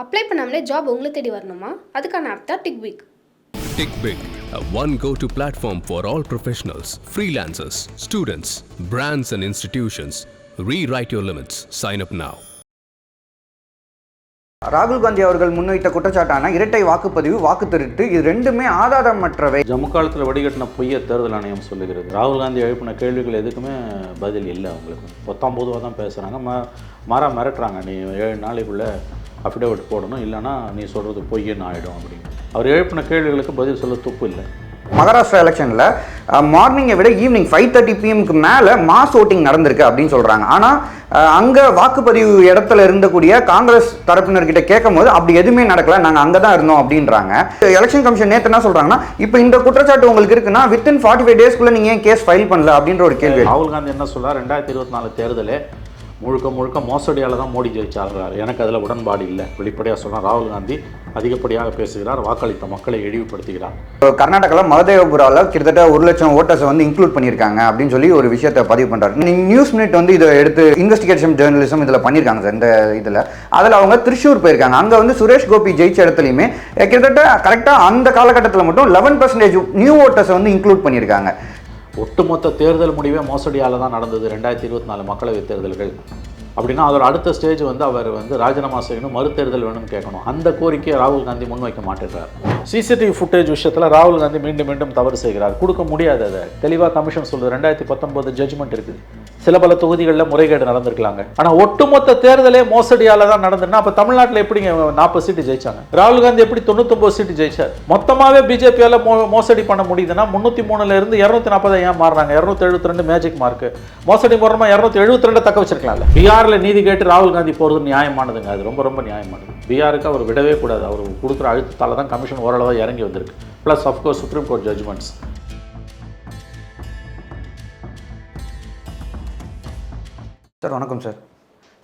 Apply பண்ணாமலே job உங்களை தேடி வரணுமா? அதுக்கான ஆப் தான் டிக்விக். TickBig, a one go-to platform for all professionals, freelancers, students, brands and institutions. Rewrite your limits. Sign up now. ராகுல் காந்தி அவர்கள் முன்வைத்த குற்றச்சாட்டான இரட்டை வாக்குப்பதிவு, வாக்கு திருட்டு இது ரெண்டுமே ஆதாரமற்றவை. ஜம்மு காலத்தில் வடிகட்டின பொய்ய தேர்தல் ஆணையம் சொல்லுகிறது. ராகுல் காந்தி எழுப்பின கேள்விகள் எதுக்குமே பதில் இல்லை. அவங்களுக்கு பொத்தாம்பூதுவாக தான் பேசுகிறாங்க, மிரட்டுறாங்க. நீ 7 நாளைக்குள்ளே அஃபிடேவிட் போடணும், இல்லைனா நீ சொல்கிறது பொய்யன்னு ஆகிடும் அப்படின்னு. அவர் எழுப்பின கேள்விகளுக்கு பதில் சொல்ல துப்பு இல்லை. மகாராஷ்டிரா எலெக்ஷனில் மார்னிங்கை விட ஈவினிங் 5:30 PM மேலே மாஸ் ஓட்டிங் நடந்திருக்கு அப்படின்னு சொல்கிறாங்க. ஆனால் அங்கே வாக்குப்பதிவு இடத்துல இருந்தக்கூடிய காங்கிரஸ் தரப்பினர்கிட்ட கேட்கும் போது அப்படி எதுவுமே நடக்கல, நாங்கள் அங்கே தான் இருந்தோம் அப்படின்றாங்க. எலெக்ஷன் கமிஷன் நேற்று என்ன சொல்கிறாங்கன்னா, இப்போ இந்த குற்றச்சாட்டு உங்களுக்கு இருக்குன்னா வித்தின் 45 டேஸ்க்குள்ளே நீங்கள் ஏன் கேஸ் ஃபைல் பண்ணல அப்படின்ற ஒரு கேள்வி. ராகுல் காந்தி என்ன சொல்கிறார், 2024 தேர்தலே முழுக்க மோசடியால் தான் மோடி ஜெயிச்சாகிறார். எனக்கு அதில் உடன்பாடு இல்லை. வெளிப்படையாக சொன்னால் ராகுல் காந்தி அதிகப்படியாக பேசுகிறார், வாக்களித்த மக்களை இழிவுபடுத்துகிறார். கர்நாடகாவில் மகதேவபுராவில் கிட்டத்தட்ட 1 லட்சம் ஓட்டர்ஸை வந்து இன்க்ளூட் பண்ணியிருக்காங்க அப்படின்னு சொல்லி ஒரு விஷயத்தை பதிவு பண்ணுறாரு. நீங்கள் நியூஸ் மினிட் வந்து இதை எடுத்து இன்வெஸ்டிகேஷன் ஜேர்னலிசம் இதில் பண்ணியிருக்காங்க சார். இந்த இதில் அதில் அவங்க திருச்சூர் போயிருக்காங்க. அங்கே வந்து சுரேஷ் கோபி ஜெயிச்ச இடத்துலையுமே கிட்டத்தட்ட கரெக்டாக அந்த காலகட்டத்தில் மட்டும் 11% நியூ ஓட்டர்ஸை வந்து இன்க்ளூட் பண்ணியிருக்காங்க. ஒட்டுமொத்த தேர்தல் முடிவே மோசடியால் தான் நடந்தது 2024 மக்களவைத் தேர்தல்கள். அப்படின்னா அதோட அடுத்த ஸ்டேஜ் வந்து அவர் வந்து ராஜினாமா செய்யணும், மறுதேர்தல் வேணும்னு கேட்கணும். அந்த கோரிக்கையை ராகுல் காந்தி முன்வைக்க மாட்டேங்கிறார். சிசிடிவி ஃபுட்டேஜ் விஷயத்தில் ராகுல் காந்தி மீண்டும் தவறு செய்கிறார். கொடுக்க முடியாது. அதை தெளிவாக கமிஷன் சொல்லுது. 2019 ஜட்ஜ்மெண்ட் இருக்குது. சில பல தொகுதிகளில் முறைகேடு நடந்திருக்கலாங்க. ஆனால் ஒட்டுமொத்த தேர்தலே மோசடியால் தான் நடந்ததுன்னா அப்போ தமிழ்நாட்டில் எப்படிங்க 40 சீட்டு ஜெயிச்சாங்க? ராகுல் காந்தி எப்படி 99 சீட்டு ஜெயிச்சார்? மொத்தமாகவே பிஜேபியால் மோசடி பண்ண முடியுதுன்னா 303 இருந்து 240 ஏன் மாறுறாங்க? 272 மேஜிக் மார்க்கு. மோசடி மூலமாக 272 தக்க வச்சிருக்கலாம்ல. பீகாரில் நீதி கேட்டு ராகுல் காந்தி போகிறது நியாயமானதுங்க. அது ரொம்ப நியாயமானது. பீகாருக்கு அவர் விடவே கூடாது. அவர் கொடுக்குற அழுத்தத்தால் தான் கமிஷன் ஓரளவு இறங்கி வந்திருக்கு. Plus of course supreme court judgements. Sir வணக்கம் சார்.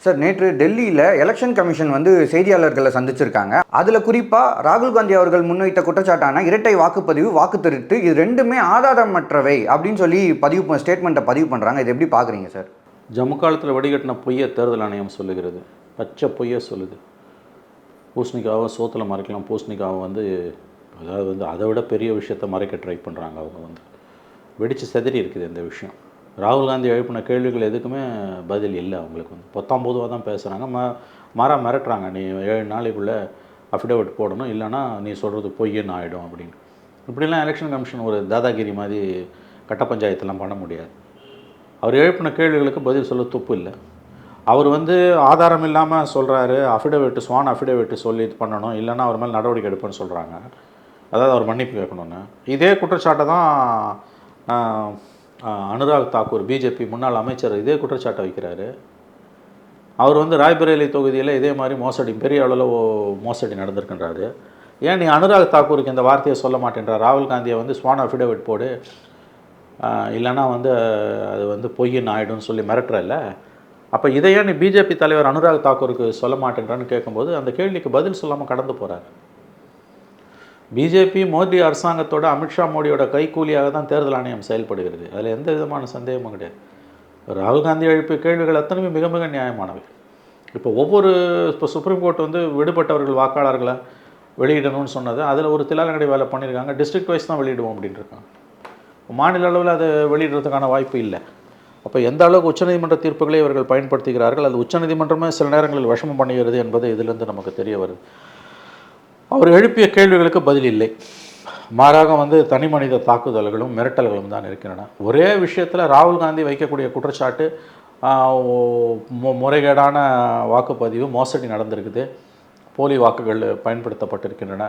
சார் நேற்று டெல்லியில் எலெக்ஷன் கமிஷன் வந்து செய்தியாளர்களை சந்திச்சிருக்காங்க. அதில் குறிப்பாக ராகுல் காந்தி அவர்கள் முன்வைத்த குற்றச்சாட்டான இரட்டை வாக்குப்பதிவு, வாக்கு திருட்டு இது ரெண்டுமே ஆதாரமற்றவை அப்படின்னு சொல்லி ஸ்டேட்மெண்ட்டை பதிவு பண்ணுறாங்க. இது எப்படி பார்க்குறீங்க சார்? ஜம்மு காலத்தில் வடிகட்டின பொய்ய தேர்தல் ஆணையம் சொல்லுகிறது. பச்சை பொய்ய சொல்லுது. பூசணிக்காவை சோத்தில் மறைக்கலாம், பூசணிக்காவை வந்து அதாவது வந்து அதை விட பெரிய விஷயத்தை மறைக்க ட்ரை பண்ணுறாங்க. அவங்க வந்து வெடித்து செதறி இருக்குது இந்த விஷயம். ராகுல் காந்தி எழுப்பின கேள்விகள் எதுக்குமே பதில் இல்லை. அவங்களுக்கு வந்து பொத்தாம்பூதுவாக தான் பேசுகிறாங்க, மிரட்டுறாங்க. நீ 7 நாளைக்குள்ளே அஃபிடேவிட் போடணும், இல்லைனா நீ சொல்கிறது பொய்யன்னு ஆகிடும் அப்படின்னு. இப்படிலாம் எலெக்ஷன் கமிஷன் ஒரு தாதாகிரி மாதிரி கட்ட பஞ்சாயத்தெல்லாம் பண்ண முடியாது. அவர் எழுப்பின கேள்விகளுக்கு பதில் சொல்ல துப்பு இல்லை. அவர் வந்து ஆதாரம் இல்லாமல் சொல்கிறாரு, ஸ்வான் அஃபிடேவிட் சொல்லி இது பண்ணணும், இல்லைனா அவர் மேலே நடவடிக்கை எடுப்பேன்னு சொல்கிறாங்க. அதாவது அவர் மன்னிப்பு கேட்கணுன்னு. இதே குற்றச்சாட்டை தான் அனுராக் தாக்கூர், பிஜேபி முன்னாள் அமைச்சர், இதே குற்றச்சாட்டை வைக்கிறாரு. அவர் வந்து ராய்பரேலி தொகுதியில் இதே மாதிரி பெரிய அளவில் மோசடி நடந்திருக்கின்றாரு. ஏன் நீ அனுராக் தாக்கூருக்கு இந்த வார்த்தையை சொல்ல மாட்டேன்றார்? ராகுல் காந்தியை வந்து ஸ்வான் அஃபிடேவிட் போடு, இல்லைனா வந்து அது வந்து பொய்ன்னு ஆகிடும்னு சொல்லி மிரட்டுறல்ல. அப்போ இதையே நீ பிஜேபி தலைவர் அனுராக் தாக்கூருக்கு சொல்ல மாட்டேன்றான்னு கேட்கும்போது அந்த கேள்விக்கு பதில் சொல்லாமல் கடந்து போகிறார். பிஜேபி மோடி அரசாங்கத்தோட அமித்ஷா மோடியோட கைக்கூலியாக தான் தேர்தல் ஆணையம் செயல்படுகிறது. அதில் எந்த விதமான சந்தேகமும் கிடையாது. ராகுல் காந்தி எழுப்பிய கேள்விகள் அத்தனையுமே மிக நியாயமானவை. இப்போ சுப்ரீம் கோர்ட் வந்து விடுபட்டவர்கள் வாக்காளர்களை வெளியிடணும்னு சொன்னது, அதில் ஒரு தில்லாலங்கடி வேலை பண்ணியிருக்காங்க. டிஸ்ட்ரிக்ட் வைஸ் தான் வெளியிடுவோம் அப்படின்னு இருக்காங்க. மாநில அளவில் அதை வெளியிடுறதுக்கான வாய்ப்பு இல்லை. அப்போ எந்த அளவுக்கு உச்சநீதிமன்ற தீர்ப்புகளை இவர்கள் பயன்படுத்துகிறார்கள், அது உச்சநீதிமன்றமே சில நேரங்களில் விஷமம் பண்ணுகிறது என்பது இதிலிருந்து நமக்கு தெரிய வருது. அவர் எழுப்பிய கேள்விகளுக்கு பதில் இல்லை. மாறாக வந்து தனி மனித தாக்குதல்களும் மிரட்டல்களும் தான் இருக்கின்றன. ஒரே விஷயத்தில் ராகுல் காந்தி வைக்கக்கூடிய குற்றச்சாட்டு முறைகேடான வாக்குப்பதிவு, மோசடி நடந்திருக்குது, போலி வாக்குகள் பயன்படுத்தப்பட்டிருக்கின்றன,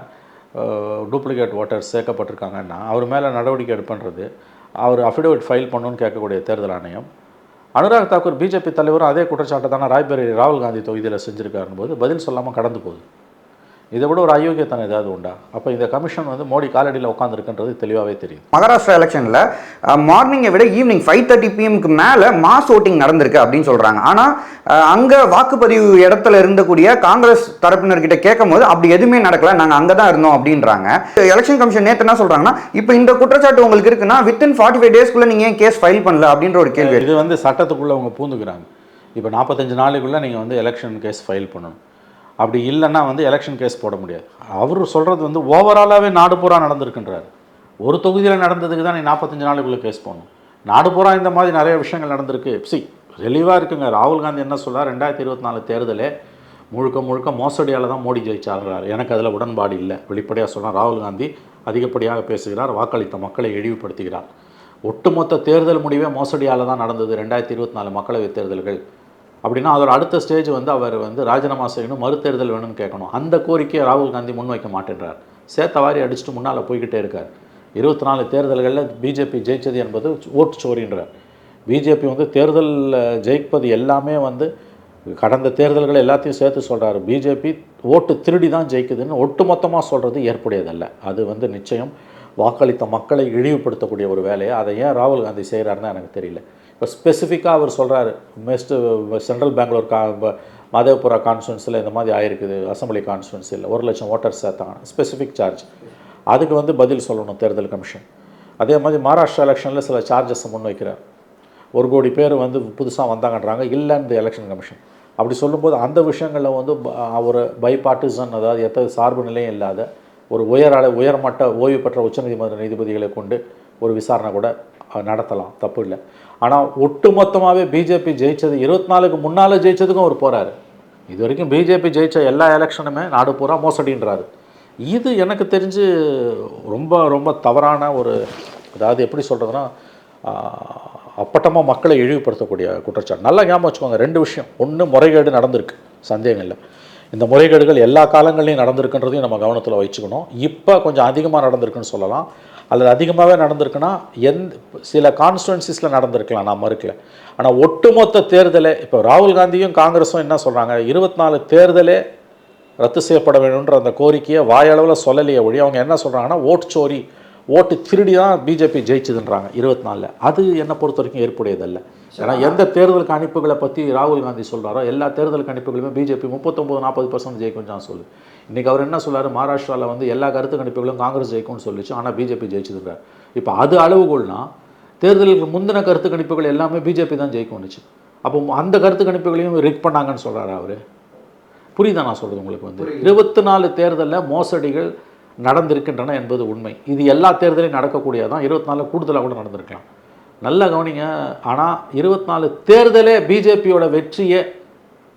டூப்ளிகேட் ஓட்டர்ஸ் சேர்க்கப்பட்டிருக்காங்கன்னா அவர் மேலே நடவடிக்கை எடுப்பன்றது, அவர் அஃபிடேவிட் ஃபைல் பண்ணணும்னு கேட்கக்கூடிய தேர்தல் ஆணையம். அனுராக் தாக்கூர் பிஜேபி தலைவரும் அதே குற்றச்சாட்டை தானே ராய்பரேலி ராகுல் காந்தி தொகுதியில் செஞ்சுருக்காருன்னு போது பதில் சொல்லாமல் கடந்து போகுது. இதை விட ஒரு அயோக்கியத்தனம் ஏதாவது உண்டா? அப்போ இந்த கமிஷன் வந்து மோடி காலடியில் உட்காந்துருக்குன்றது தெளிவாகவே தெரியும். மகாராஷ்டிரா எலெக்ஷனில் மார்னிங்கை விட ஈவினிங் 5:30 PM மேலே மாஸ் ஓட்டிங் நடந்திருக்கு அப்படின்னு சொல்கிறாங்க. ஆனால் அங்கே வாக்குப்பதிவு இடத்துல இருந்தக்கூடிய காங்கிரஸ் தரப்பினர்கிட்ட கேட்கும் போது அப்படி எதுவுமே நடக்கல, நாங்கள் அங்கே தான் இருந்தோம் அப்படின்றாங்க. எலெக்ஷன் கமிஷன் நேற்று என்ன சொல்கிறாங்கன்னா, இப்போ இந்த குற்றச்சாட்டு உங்களுக்கு இருக்குன்னா வித்தின் 45 டேஸ்க்குள்ளே நீங்கள் ஏன் கேஸ் ஃபைல் பண்ணல அப்படின்ற ஒரு கேள்வி. இது வந்து சட்டத்துக்குள்ளே அவங்க பூந்துக்கிறாங்க. இப்போ 45 நாளைக்குள்ளே நீங்கள் வந்து எலெக்ஷன் கேஸ் ஃபைல் பண்ணணும். அப்படி இல்லைன்னா வந்து எலெக்ஷன் கேஸ் போட முடியாது. அவர் சொல்கிறது வந்து ஓவராலாகவே நாடு பூரா நடந்திருக்குன்றார். ஒரு தொகுதியில் நடந்ததுக்கு தான் நீ 45 நாளுக்குள்ளே கேஸ் போடணும். நாடு பூரா இந்த மாதிரி நிறைய விஷயங்கள் நடந்திருக்கு. தெளிவாக இருக்குங்க. ராகுல் காந்தி என்ன சொல்கிறார், 2024 தேர்தலே முழுக்க முழுக்க மோசடியால் தான் மோடி ஜெயிச்சாகிறார். எனக்கு அதில் உடன்பாடு இல்லை. வெளிப்படையாக சொல்கிறார். ராகுல் காந்தி அதிகப்படியாக பேசுகிறார், வாக்களித்த மக்களை இழிவுபடுத்துகிறார். ஒட்டுமொத்த தேர்தல் முடிவே மோசடியால் தான் நடந்தது 2024 மக்களவைத் தேர்தல்கள் அப்படின்னா அதோட அடுத்த ஸ்டேஜ் வந்து அவர் வந்து ராஜினாமா செய்யணும், மறுதேர்தல் வேணும்னு கேட்கணும். அந்த கோரிக்கையை ராகுல் காந்தி முன்வைக்க மாட்டேன்றார். சேத்தவாரி அடிச்சுட்டு முன்னால் போய்கிட்டே இருக்கார். 24 தேர்தல்களில் பிஜேபி ஜெயித்தது என்பது ஓட்டு சோரின்றார். பிஜேபி வந்து தேர்தலில் ஜெயிப்பது எல்லாமே வந்து கடந்த தேர்தல்களை எல்லாத்தையும் சேர்த்து சொல்கிறாரு. பிஜேபி ஓட்டு திருடி தான் ஜெயிக்குதுன்னு ஒட்டுமொத்தமாக சொல்கிறது ஏற்புடையதல்ல. அது வந்து நிச்சயம் வாக்களித்த மக்களை இழிவுபடுத்தக்கூடிய ஒரு வேலையை அதை ஏன் ராகுல் காந்தி செய்கிறாருன்னு எனக்கு தெரியல. இப்போ ஸ்பெசிஃபிக்காக அவர் சொல்கிறாரு, சென்ட்ரல் பெங்களூர் மாதேவபுரா கான்ஸ்டுவன்சியில் இந்த மாதிரி ஆயிருக்குது, அசம்பிளி கான்ஸ்டுவன்சியில் 1 லட்சம் ஓட்டர்ஸ் சேர்த்தாங்க, ஸ்பெசிஃபிக் சார்ஜ். அதுக்கு வந்து பதில் சொல்லணும் தேர்தல் கமிஷன். அதே மாதிரி மகாராஷ்டிரா எலெக்ஷனில் சில சார்ஜஸை முன்வைக்கிறார். 1 கோடி பேர் வந்து புதுசாக வந்தாங்கன்றாங்க, இல்லைன்னு எலெக்ஷன் கமிஷன். அப்படி சொல்லும்போது அந்த விஷயங்களில் வந்து ஒரு பைபார்ட்டிசன், அதாவது எத்தனை சார்பு நிலையும் இல்லாத ஒரு உயர்மட்ட ஓய்வு பெற்ற உச்சநீதிமன்ற நீதிபதிகளை கொண்டு ஒரு விசாரணை கூட நடத்தலாம், தப்பு இல்லை. ஆனால் ஒட்டுமொத்தமாகவே பிஜேபி ஜெயித்தது 24க்கு முன்னால் ஜெயித்ததுக்கும் அவர் போகிறாரு. இது வரைக்கும் பிஜேபி ஜெயித்த எல்லா எலெக்ஷனுமே நாடு பூரா மோசடின்றாரு. இது எனக்கு தெரிஞ்சு ரொம்ப ரொம்ப தவறான ஒரு, அதாவது எப்படி சொல்கிறதுனா அப்பட்டமாக மக்களை இழிவுபடுத்தக்கூடிய குற்றச்சாட்டு. நல்லா ஞாபகம் வச்சுக்கோங்க, 2 விஷயம். ஒன்று, முறைகேடு நடந்திருக்கு, சந்தேகம் இல்லை. இந்த முறைகேடுகள் எல்லா காலங்கள்லையும் நடந்திருக்குன்றதையும் நம்ம கவனத்தில் வச்சுக்கணும். இப்போ கொஞ்சம் அதிகமாக நடந்திருக்குன்னு சொல்லலாம், அல்லது அதிகமாகவே நடந்திருக்குன்னா சில கான்ஸ்டுவன்சிஸில் நடந்திருக்கலாம், நான் மறுக்கல. ஆனால் ஒட்டுமொத்த தேர்தலே, இப்போ ராகுல் காந்தியும் காங்கிரஸும் என்ன சொல்கிறாங்க, 24 தேர்தலே ரத்து செய்யப்பட வேணுன்ற அந்த கோரிக்கையை வாயளவில் சொல்லலையே ஒழி. அவங்க என்ன சொல்கிறாங்கன்னா ஓட்டு சோரி, ஓட்டு திருடி தான் பிஜேபி ஜெயிச்சதுன்றாங்க 24. அது என்னை பொறுத்த வரைக்கும் ஏற்புடையதல்ல. ஏன்னா எந்த தேர்தல் கணிப்புகளை பற்றி ராகுல் காந்தி சொல்கிறாரோ எல்லா தேர்தல் கணிப்புகளுமே பிஜேபி 39-40% ஜெயிக்கும் தான் சொல்லு. இன்றைக்கி அவர் என்ன சொல்கிறார், மகாராஷ்டிராவில் வந்து எல்லா கருத்து கணிப்புகளும் காங்கிரஸ் ஜெயிக்கும்னு சொல்லிச்சு, ஆனால் பிஜேபி ஜெயிச்சுருக்கார். இப்போ அது அளவுகோல்னா தேர்தலுக்கு முந்தின கருத்து கணிப்புகள் எல்லாமே பிஜேபி தான் ஜெயிக்கும்னுச்சு. அப்போ அந்த கருத்து கணிப்புகளையும் ரிக் பண்ணாங்கன்னு சொல்கிறாரு அவர். புரியுதா நான் சொல்கிறது உங்களுக்கு? வந்து 24 தேர்தலில் மோசடிகள் நடந்திருக்கின்றன என்பது உண்மை. இது எல்லா தேர்தலையும் நடக்கக்கூடியதான். 24 கூடுதலாக கூட நடந்திருக்கலாம். நல்லா கவனிங்க. ஆனால் 24 தேர்தலே பிஜேபியோட வெற்றியே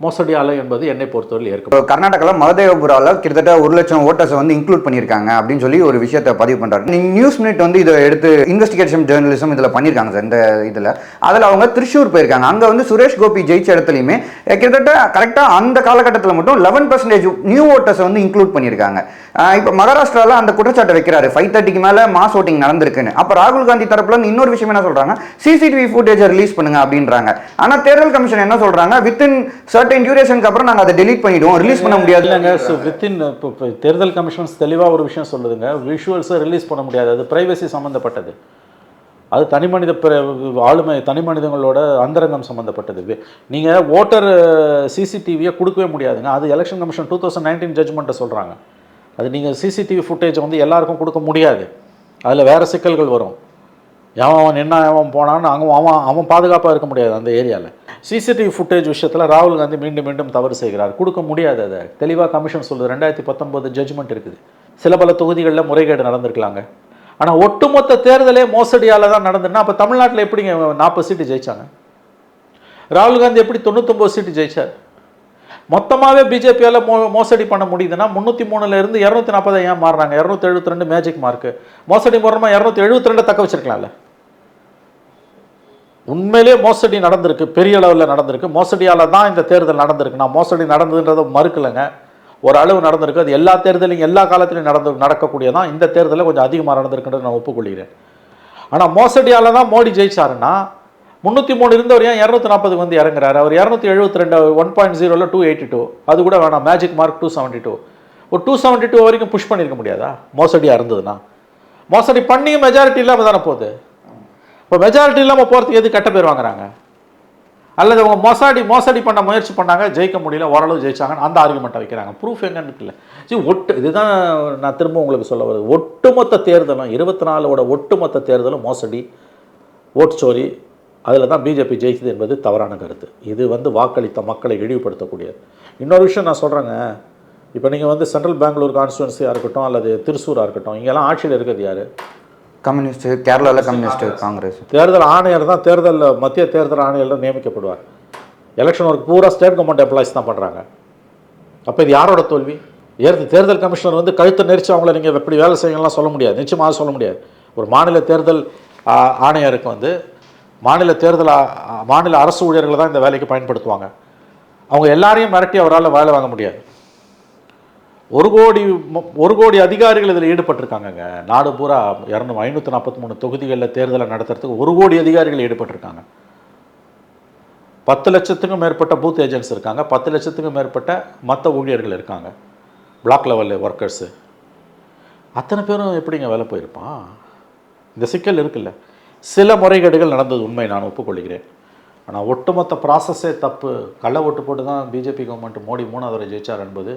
மோசடியால என்பது என்னை பொறுத்தவரையில் ஏற்க. கர்நாடகாவில் மகதேவபுராவில் கிட்டத்தட்ட 1 லட்சம் ஓட்டர்ஸை வந்து இன்க்ளூட் பண்ணியிருக்காங்க அப்படின்னு சொல்லி ஒரு விஷயத்தை பதிவு பண்ணுறாரு. நியூஸ் மினிட் வந்து இதை எடுத்து இன்வெஸ்டிகேஷன் ஜேர்னலிசம் இதில் பண்ணியிருக்காங்க சார். இந்த இதில் அதில் அவங்க திருச்சூர் போயிருக்காங்க. அங்கே வந்து சுரேஷ் கோபி ஜெயிச்ச இடத்துலையுமே கிட்டத்தட்ட கரெக்டாக அந்த காலகட்டத்தில் மட்டும் 11% நியூ ஓட்டர்ஸை வந்து இன்க்ளூட் பண்ணியிருக்காங்க. இப்போ மகாராஷ்டிராவில் அந்த குற்றச்சாட்டை வைக்கிறாரு, 5:30க்கு மேலே மாஸ் ஓட்டிங் நடந்திருக்குன்னு. அப்போ ராகுல் காந்தி தரப்புல இன்னொரு விஷயம் என்ன சொல்கிறாங்க, சிசிடிவி ஃபுட்டேஜை ரிலீஸ் பண்ணுங்க அப்படின்றாங்க. ஆனால் தேர்தல் கமிஷன் என்ன சொல்கிறாங்க, வித்தின் சர்டன் டியூரேஷனுக்கு அப்புறம் நாங்கள் அதை டெலீட் பண்ணிடுவோம், ரிலீஸ் பண்ண முடியாது. இல்லைங்க, வித்தின் இப்போ தேர்தல் கமிஷன்ஸ் தெளிவாக ஒரு விஷயம் சொல்லுதுங்க, விஷுவல்ஸை ரிலீஸ் பண்ண முடியாது, அது பிரைவசி சம்மந்தப்பட்டது, அது தனிமனித ஆளுமை, தனி மனிதங்களோட அந்தரங்கம் சம்மந்தப்பட்டது. நீங்கள் ஓட்டர் சிசிடிவியை கொடுக்கவே முடியாதுங்க. அது எலெக்ஷன் கமிஷன் 2019 ஜட்ஜ்மெண்ட்டை சொல்கிறாங்க. அது நீங்கள் சிசிடிவி ஃபுட்டேஜை வந்து எல்லாருக்கும் கொடுக்க முடியாது. அதில் வேறு சிக்கல்கள் வரும். அவன் என்ன அவன் போனான்னு அவன் பாதுகாப்பாக இருக்க முடியாது அந்த ஏரியாவில். சிசிடிவி ஃபுட்டேஜ் விஷயத்தில் ராகுல் காந்தி மீண்டும் மீண்டும் தவறு செய்கிறார். கொடுக்க முடியாது. அதை தெளிவாக கமிஷன் சொல்லுது. 2019 ஜட்ஜ்மெண்ட் இருக்குது. சில பல தொகுதிகளில் முறைகேடு நடந்திருக்கலாங்க. ஆனால் ஒட்டுமொத்த தேர்தலே மோசடியால் தான் நடந்துன்னா அப்போ தமிழ்நாட்டில் எப்படிங்க 40 சீட்டு ஜெயிச்சாங்க? ராகுல் காந்தி எப்படி 99 சீட்டு ஜெயிச்சார்? மொத்தமாகவே பிஜேபியால் மோசடி பண்ண முடியுதுன்னா 303 240 ஏன் மாறுறாங்க? 272 மேஜிக் மார்க்கு. மோசடி மூலமாக 272 தக்க வச்சிருக்கலாம்ல. உண்மையிலே மோசடி நடந்திருக்கு, பெரிய அளவில் நடந்திருக்கு. மோசடியால் தான் இந்த தேர்தல் நடந்திருக்கு. நான் மோசடி நடந்ததுன்றதை மறுக்கலைங்க. ஒரு அளவு நடந்திருக்கு. அது எல்லா தேர்தலையும் எல்லா காலத்திலையும் நடக்கக்கூடியதான். இந்த தேர்தலில் கொஞ்சம் அதிகமாக நடந்திருக்குன்றது நான் ஒப்புக்கொள்கிறேன். ஆனால் மோசடியால் தான் மோடி ஜெயிச்சாருன்னா 303 இருந்தவர் ஏன் 240 வந்து இறங்குறாரு? அவர் 272 1.0ல் 282, அது கூட வேணாம், மேஜிக் மார்க் 272. ஒரு 272 வரைக்கும் புஷ் பண்ணியிருக்க முடியாதா மோசடியாக இருந்ததுன்னா? மோசடி பண்ணி மெஜாரிட்டி இல்லாமல் தானே போகுது. இப்போ மெஜாரிட்டி இல்லாமல் போகிறதுக்கு எது கெட்ட பேர் வாங்குறாங்க? அல்லது அவங்க மோசடி பண்ண முயற்சி பண்ணாங்க, ஜெயிக்க முடியல, ஓரளவு ஜெயிச்சாங்கன்னு அந்த ஆர்குமெண்ட்டை வைக்கிறாங்க. ப்ரூஃப் எங்கன்னு இருக்குல்ல. இதுதான் நான் திரும்ப உங்களுக்கு சொல்ல வருது. ஒட்டுமொத்த தேர்தலும் 24ஓட ஒட்டுமொத்த தேர்தலும் மோசடி, ஓட்டுச்சோரி, அதில் தான் பிஜேபி ஜெயிக்குது என்பது தவறான கருத்து. இது வந்து வாக்களித்த மக்களை இழிவுபடுத்தக்கூடியது. இன்னொரு விஷயம் நான் சொல்கிறேங்க, இப்போ நீங்கள் வந்து சென்ட்ரல் பெங்களூர் கான்ஸ்டுவன்சியாக இருக்கட்டும் அல்லது திருச்சூராக இருக்கட்டும், இங்கெல்லாம் ஆட்சியில் இருக்கிறது யார்? கம்யூனிஸ்ட். கேரளாவில் கம்யூனிஸ்ட், காங்கிரஸ். தேர்தல் ஆணையர் தான் மத்திய தேர்தல் ஆணையர் தான் நியமிக்கப்படுவார். எலெக்ஷன் ஒர்க் பூரா ஸ்டேட் கவர்மெண்ட் எம்ப்ளாயிஸ் தான் பண்ணுறாங்க. அப்போ இது யாரோட தோல்வி? தேர்தல் கமிஷனர் வந்து கழுத்தை நெரிச்சு அவங்கள நீங்கள் எப்படி வேலை செய்யலாம் சொல்ல முடியாது, நிச்சயமாக சொல்ல முடியாது. ஒரு மாநில தேர்தல் ஆணையருக்கு வந்து மாநில அரசு ஊழியர்களை தான் இந்த வேலைக்கு பயன்படுத்துவாங்க. அவங்க எல்லாரையும் மிரட்டி அவரால் வேலை வாங்க முடியாது. ஒரு கோடி அதிகாரிகள் இதில் ஈடுபட்டிருக்காங்கங்க. நாடு பூரா 543 தொகுதிகளில் தேர்தலை நடத்துறதுக்கு 1 கோடி அதிகாரிகள் ஈடுபட்டிருக்காங்க. 10 லட்சத்துக்கும் மேற்பட்ட பூத் ஏஜென்ட்ஸ் இருக்காங்க, 10 லட்சத்துக்கும் மேற்பட்ட மற்ற ஊழியர்கள் இருக்காங்க, பிளாக் லெவல் ஒர்க்கர்ஸு. அத்தனை பேரும் எப்படிங்க வேலை போயிருப்பான்? இந்த சிக்கல் இருக்குல்ல. சில முறைகேடுகள் நடந்தது உண்மை, நான் ஒப்புக்கொள்கிறேன். ஆனால் ஒட்டுமொத்த ப்ராசஸே தப்பு. கள்ள ஓட்டு போட்டு தான் பிஜேபி கவர்மெண்ட் மோடி 3வது முறை ஜெயிச்சார் என்பது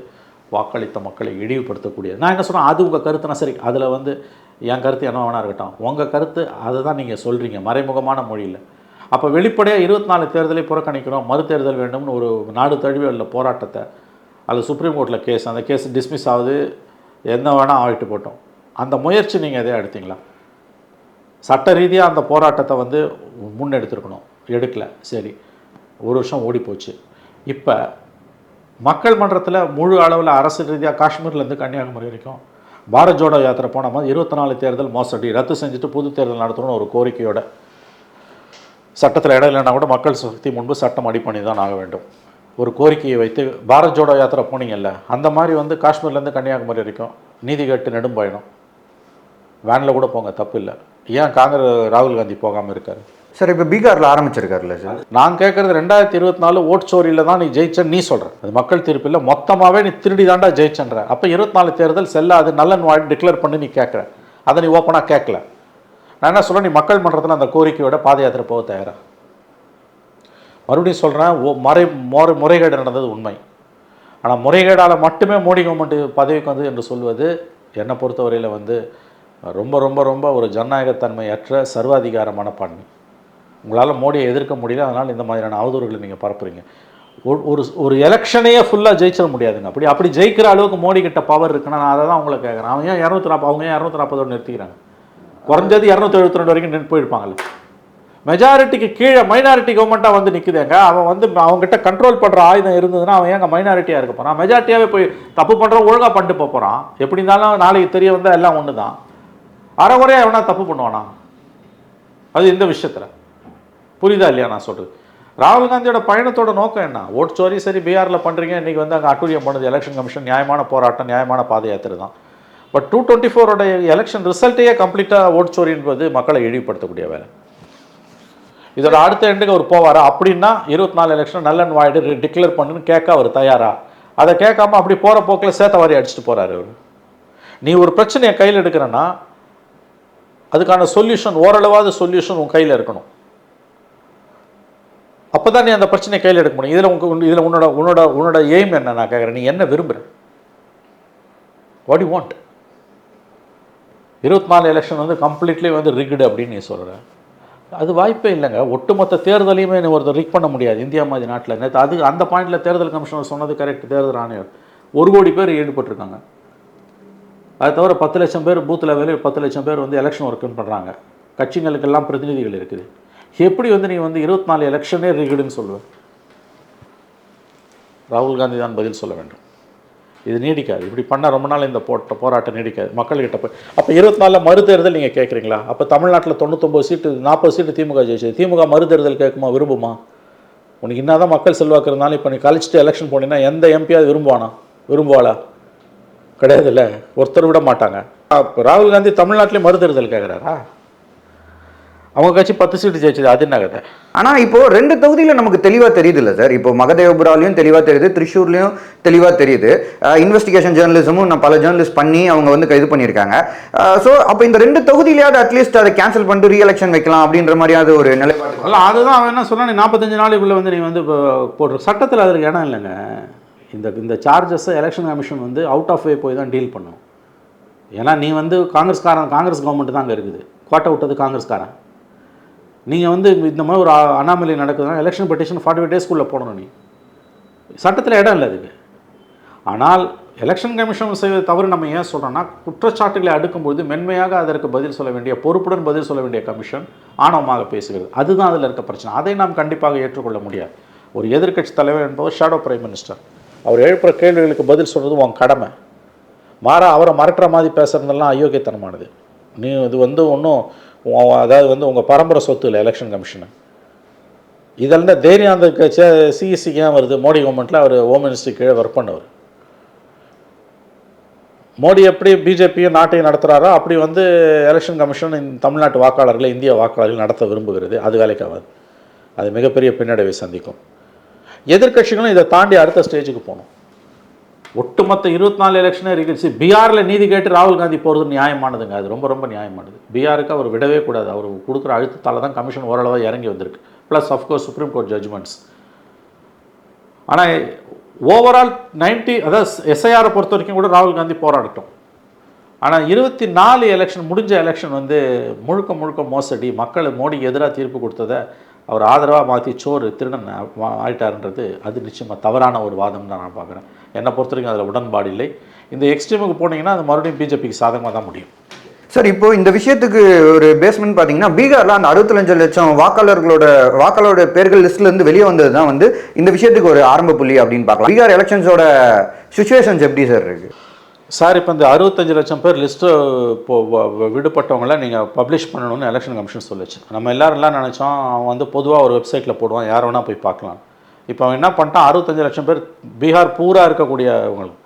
வாக்களித்த மக்களை இழிவுபடுத்தக்கூடியது. நான் என்ன சொன்னேன், அது உங்கள் கருத்துனா சரி, அதில் வந்து என் கருத்து என்ன வேணா இருக்கட்டும், உங்கள் கருத்து அதை தான் நீங்கள் சொல்கிறீங்க மறைமுகமான மொழியில். அப்போ வெளிப்படையாக 24 தேர்தலை புறக்கணிக்கிறோம், மறுதேர்தல் வேண்டும்னு ஒரு நாடு தழுவிய போராட்டத்தை, அது சுப்ரீம் கோர்ட்டில் கேஸ், அந்த கேஸ் டிஸ்மிஸ் ஆகுது, என்ன வேணால் ஆகிட்டு போட்டோம். அந்த முயற்சி நீங்கள் எதே எடுத்தீங்களா? சட்ட ரீதியாக அந்த போராட்டத்தை வந்து முன்னெடுத்துருக்கணும், எடுக்கலை. சரி, 1 வருஷம் ஓடி போச்சு. இப்போ மக்கள் மன்றத்தில் முழு அளவில் அரசு ரீதியாக காஷ்மீர்லேருந்து கன்னியாகுமரி வரைக்கும் பாரத் ஜோடோ யாத்திரை போன மாதிரி 24 தேர்தல் மோசடி ரத்து செஞ்சுட்டு புது தேர்தல் நடத்தணும்னு ஒரு கோரிக்கையோட, சட்டத்தில் இடம் இல்லைன்னா கூட மக்கள் சக்தி முன்பு சட்டம் அடிப்பணி தான் ஆக வேண்டும் ஒரு கோரிக்கையை வைத்து பாரத் ஜோடோ யாத்திரை போனீங்கல்ல, அந்த மாதிரி வந்து காஷ்மீர்லேருந்து கன்னியாகுமரி வரைக்கும் நீதி கேட்டு நெடும்பாயணும், வேனில் கூட போங்க, தப்பு இல்லை. ஏன் ராகுல் காந்தி போகாமல் இருக்கார்? சார் இப்போ பீகாரில் ஆரம்பிச்சிருக்காருல்ல சார். நான் கேட்குறது 2024 ஓட் சோரியில் தான் நீ ஜெயிச்சன்னு நீ சொல்கிற. அது மக்கள் தீர்ப்பு இல்லை, மொத்தமாகவே நீ திருடி தாண்டா ஜெயிச்சன்ற. அப்போ 24 தேர்தல் செல்லாது நல்லன் வாய்டு டிக்ளேர் பண்ணி நீ கேட்குற, அதை நீ ஓப்பனாக கேட்கல. நான் என்ன சொல்கிறேன், நீ மக்கள் மன்றத்தில் அந்த கோரிக்கையோட பாத யாத்திரை போக தயாரா? மறுபடியும் சொல்கிறேன், முறைகேடு நடந்தது உண்மை. ஆனால் முறைகேடால் மட்டுமே மோடி கவர்மெண்ட் பதவிக்கு வந்து என்று சொல்வது என்னை பொறுத்தவரையில் வந்து ரொம்ப ரொம்ப ரொம்ப ஒரு ஜனநாயகத்தன்மையற்ற சர்வாதிகார மனப்பான்மை. உங்களால் மோடியை எதிர்க்க முடியல, அதனால் இந்த மாதிரியான அவதூறுகளை நீங்கள் பரப்புறீங்க. ஒரு எலெக்ஷனையே ஃபுல்லாக ஜெயிச்சிட முடியாதுங்க. அப்படி ஜெயிக்கிற அளவுக்கு மோடி கிட்ட பவர் இருக்குன்னா நான் அதை தான் உங்களை கேட்குறேன். அவங்க ஏன் 240 நிறுத்திக்கிறாங்க? குறைஞ்சது 272 வரைக்கும் நின்று போயிருப்பாங்கல்ல. மெஜாரிட்டிக்கு கீழே மைனாரிட்டி கவர்மெண்ட்டாக வந்து நிற்குதுங்க. அவன் வந்து அவங்ககிட்ட கண்ட்ரோல் பண்ணுற ஆயுதம் இருந்ததுன்னா அவன் ஏங்க மைனாரிட்டியாக இருக்க போகிறான்? மெஜாரிட்டியாகவே போய் தப்பு பண்ணுறான், ஒழுங்காக பண்ணிட்டு போகிறான். எப்படி இருந்தாலும் நாளைக்கு தெரிய வந்தால் எல்லாம் ஒன்று தான். அரைகுறையாக எவனா தப்பு பண்ணுவானா? அது இந்த விஷயத்தில் புரியுதா இல்லையா நான் சொல்கிறது? ராகுல் காந்தியோட பயணத்தோட நோக்கம் என்ன? ஓட் சோரி சரி பீகாரில் பண்ணுறீங்க, இன்றைக்கி வந்து அங்கே அட்டூழியம் பண்ணுது எலெக்ஷன் கமிஷன், நியாயமான போராட்டம், நியாயமான பாத யாத்திரை தான். பட் 224 எலெக்ஷன் ரிசல்ட்டையே கம்ப்ளீட்டாக ஓட் சோரி என்பது மக்களை இழிவுபடுத்தக்கூடிய வேலை. இதோட அடுத்த எண்டுக்கு அவர் போவாரா? அப்படின்னா 24 எலெக்ஷன் நல்லன் வாய்டு டிக்ளேர் பண்ணுன்னு கேட்க அவர் தயாரா? அதை கேட்காம அப்படி போகிற போக்கில் சேத்தவாரி அடிச்சுட்டு போகிறாரு அவர். நீ ஒரு பிரச்சனையை கையில் எடுக்கிறன்னா அதுக்கான சொல்யூஷன், ஓரளவாத சொல்யூஷன் உன் கையில் இருக்கணும். அப்போ தான் நீ அந்த பிரச்சனையை கையில் எடுக்க முடியும். இதில் உன்னோட எய்ம் என்ன? நான் கேட்குறேன், நீ என்ன விரும்புகிற? What you want? 24 எலெக்ஷன் வந்து கம்ப்ளீட்லி வந்து ரிக்டு அப்படின்னு நீ சொல்கிற. அது வாய்ப்பே இல்லைங்க. ஒட்டுமொத்த தேர்தலையுமே நீ ஒருத்தர் ரிக் பண்ண முடியாது இந்தியா மாதிரி நாட்டில். நேற்று அந்த பாயிண்டில் தேர்தல் கமிஷனர் சொன்னது கரெக்ட். தேர்தல் ஆணையர் 1 கோடி பேர் ஈடுபட்டிருக்காங்க. அது தவிர 10 லட்சம் பேர் பூத் லெவலில் 10 லட்சம் பேர் வந்து எலெக்ஷன் ஒர்க்குன்னு பண்ணுறாங்க. கட்சிகளுக்கெல்லாம் பிரதிநிதிகள் இருக்குது. எப்படி வந்து நீ வந்து 24 எலெக்ஷனே ரிகுடுன்னு சொல்லுவேன்? ராகுல் காந்தி தான் பதில் சொல்ல வேண்டும். இது நீடிக்காது. இப்படி பண்ணால் ரொம்ப நாள் இந்த போராட்டம் நீடிக்காது மக்கள்கிட்ட போய். அப்போ 24 மறுதேர்தல் நீங்கள் கேட்குறீங்களா? அப்போ தமிழ்நாட்டில் 99 சீட்டு 40 சீட்டு திமுக ஜெயிச்சது. திமுக மறுதேர்தல் கேட்குமா? விரும்புமா? உனக்கு என்ன தான் மக்கள் செல்வாக்கு இருந்தாலும் இப்போ நீ கழிச்சிட்டு எலெக்ஷன் போனீங்கன்னா எந்த எம்பியாவது விரும்புவாளா? கிடையாது. இல்லை, ஒருத்தர் விட மாட்டாங்க. ராகுல் காந்தி தமிழ்நாட்டிலே மறுதேர்தல் கேட்குறாரா? அவங்க கட்சி 10 சீட்டு ஜெயிச்சது, அது என்ன கதை? ஆனால் இப்போ 2 தொகுதியில் நமக்கு தெளிவாக தெரியுது இல்லை சார். இப்போ மகதேவபுராலையும் தெளிவாக தெரியுது, திரிஷூர்லையும் தெளிவாக தெரியுது. இன்வெஸ்டிகேஷன் ஜேர்னலிசமும் நான் பல ஜேர்னலிஸ்ட் பண்ணி அவங்க வந்து கைது பண்ணியிருக்காங்க. ஸோ அப்போ இந்த 2 தொகுதியிலேயாவது அட்லீஸ்ட் அதை கேன்சல் பண்ணிட்டு ரீஎலெக்ஷன் வைக்கலாம் அப்படின்ற மாதிரியாவது ஒரு நிலைப்பாடு இல்லை. அதுதான் அவன் என்ன சொன்னா, நீ 45 நாளைக்குள்ளே வந்து நீ வந்து போடுற சட்டத்தில் அதற்கு இடம் இல்லைங்க. இந்த சார்ஜஸை எலெக்ஷன் கமிஷன் வந்து அவுட் ஆஃப் வே போய் தான் டீல் பண்ணும். ஏன்னா நீ வந்து காங்கிரஸ் கவர்மெண்ட் தான் அங்கே இருக்குது, கோட்டை விட்டது காங்கிரஸ்காரன். நீங்கள் வந்து இந்த மாதிரி ஒரு அனாமலி நடக்குதுன்னா எலெக்ஷன் பெட்டிஷன் 45 டேஸ்க்குள்ளே போடணும். நீ சட்டத்தில் இடம் இல்லை அதுக்கு. ஆனால் எலெக்ஷன் கமிஷன் செய்வது தவறு நம்ம ஏன் சொல்கிறோன்னா, குற்றச்சாட்டுகளை அடுக்கும்போது மென்மையாக அதற்கு பதில் சொல்ல வேண்டிய, பொறுப்புடன் பதில் சொல்ல வேண்டிய கமிஷன் ஆணவமாக பேசுகிறது. அதுதான் அதில் இருக்க பிரச்சனை. அதை நாம் கண்டிப்பாக ஏற்றுக்கொள்ள முடியாது. ஒரு எதிர்க்கட்சி தலைவர் என்பவர் ஷேடோ பிரைம் மினிஸ்டர். அவர் எழுப்புகிற கேள்விகளுக்கு பதில் சொல்கிறது உன் கடமை. மாறா அவரை மறக்கிற மாதிரி பேசுகிறதெல்லாம் அயோக்கியத்தனமானது. நீ இது ஒன்றும் அதாவது உங்கள் பரம்பரை சொத்து இல்லை எலெக்ஷன் கமிஷனு. இதெல்லாம் தைரியம் அந்த சிஎஸ்சிக்கு ஏன் வருது? மோடி கவர்மெண்ட்டில் அவர் ஹோம் மினிஸ்ட்ரி கீழே ஒர்க் பண்ணவர். மோடி எப்படி பிஜேபியும் நாட்டையும் நடத்துகிறாரோ அப்படி எலெக்ஷன் கமிஷன் தமிழ்நாட்டு வாக்காளர்களை, இந்திய வாக்காளர்கள் நடத்த விரும்புகிறது. அது வேலைக்காகாது. அது மிகப்பெரிய பின்னடைவை சந்திக்கும். எதிர்க்கட்சிகளும் இதை தாண்டி அடுத்த ஸ்டேஜுக்கு போகணும். ஒட்டுமொத்த 24 எலெக்ஷனே இருக்குது. பீகாரில் நீதி கேட்டு ராகுல் காந்தி போகிறது நியாயமானதுங்க. அது ரொம்ப ரொம்ப நியாயமானது. பீகாருக்கு அவர் விடவே கூடாது. அவர் கொடுக்குற அழுத்தத்தால் தான் கமிஷன் ஓரளவாக இறங்கி வந்திருக்கு. Plus of course supreme court judgements. ஆனால் ஓவரால் 90, அதாவது எஸ்ஐஆரை பொறுத்த வரைக்கும் கூட ராகுல் காந்தி போராடட்டும். ஆனால் 24 எலெக்ஷன், முடிஞ்ச எலெக்ஷன் முழுக்க முழுக்க மோசடி. மக்கள் மோடிக்கு எதிராக தீர்ப்பு கொடுத்ததை அவர் ஆதரவாக மாற்றி சோறு திருடன் ஆயிட்டாருன்றது அது நிச்சயமாக தவறான ஒரு வாதம் தான் நான் பார்க்குறேன். என்னை பொறுத்த வரைக்கும் அதில் உடன்பாடு இல்லை. இந்த எக்ஸ்ட்ரீமுக்கு போனீங்கன்னா அது மறுபடியும் பிஜேபிக்கு சாதகமாக தான் முடியும். சார், இப்போ இந்த விஷயத்துக்கு ஒரு பேஸ்மெண்ட் பார்த்தீங்கன்னா, பீகாரில் அந்த 65 லட்சம் வாக்காளரோட பேர்கள் லிஸ்ட்லேருந்து வெளியே வந்தது தான் இந்த விஷயத்துக்கு ஒரு ஆரம்ப புள்ளி அப்படின்னு பார்க்கலாம். பீகார் எலெக்ஷன்ஸோட சுச்சுவேஷன்ஸ் எப்படி சார் இருக்குது? சார், இப்போ இந்த 65 லட்சம் பேர் லிஸ்ட்டு இப்போது விடுபட்டவங்கள நீங்கள் பப்ளிஷ் பண்ணணும்னு எலெக்ஷன் கமிஷன் சொல்லிச்சு. நம்ம எல்லோரும் நினச்சோம் அவன் பொதுவாக ஒரு வெப்சைட்டில் போடுவான், யார் வேணால் போய் பார்க்கலாம். இப்போ அவன் என்ன பண்ணிட்டான், 65 லட்சம் பேர் பீகார் பூரா இருக்கக்கூடியவங்களுக்கு,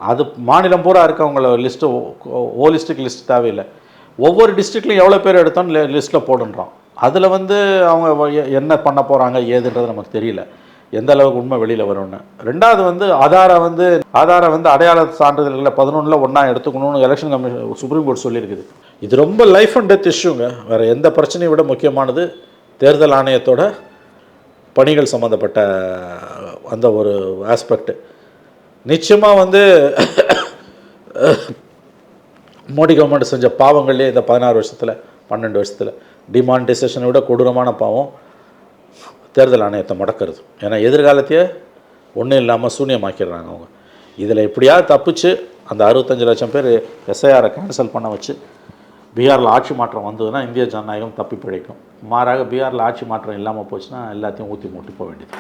அது மாநிலம் பூரா இருக்கவங்கள லிஸ்ட்டு, ஹோலிஸ்டிக் லிஸ்ட் தேவையில்லை. ஒவ்வொரு டிஸ்ட்ரிக்ட்லையும் எவ்வளோ பேர் எடுத்தோன்னு லிஸ்ட்டில் போடுன்றான். அதில் அவங்க என்ன பண்ண போகிறாங்க ஏதுன்றது நமக்கு தெரியல, எந்த அளவுக்கு உண்மை வெளியில் வரும்னு. ரெண்டாவது ஆதார அடையாள சான்றிதழ்களை 11ல் ஒன்றா எடுத்துக்கணும்னு எலெக்ஷன் கமிஷன் சுப்ரீம் கோர்ட் சொல்லியிருக்குது. இது ரொம்ப லைஃப் அண்ட் டெத் இஷ்யூங்க. வேறு எந்த பிரச்சனையை விட முக்கியமானது தேர்தல் ஆணையத்தோட பணிகள் சம்மந்தப்பட்ட அந்த ஒரு ஆஸ்பெக்ட். நிச்சயமாக மோடி கவர்மெண்ட் செஞ்ச பாவங்கள்லேயே இந்த 16 வருஷத்தில் 12 வருஷத்தில் டிமானிட்டைசேஷனை விட கொடூரமான பாவம் தேர்தல் ஆணையத்தை முடக்கிறது. ஏன்னா எதிர்காலத்தையே ஒன்றும் இல்லாமல் சூன்யமாக்கிடுறாங்க அவங்க. இதில் எப்படியாவது தப்பிச்சு அந்த 65 லட்சம் பேர் எஸ்ஐஆரை கேன்சல் பண்ண வச்சு பீகாரில் ஆட்சி மாற்றம் வந்ததுன்னா இந்திய ஜனநாயகம் தப்பி பிழைக்கும். மாறாக பீகாரில் ஆட்சி மாற்றம் இல்லாமல் போச்சுன்னா எல்லாத்தையும் ஊற்றி மூட்டி போக வேண்டியது.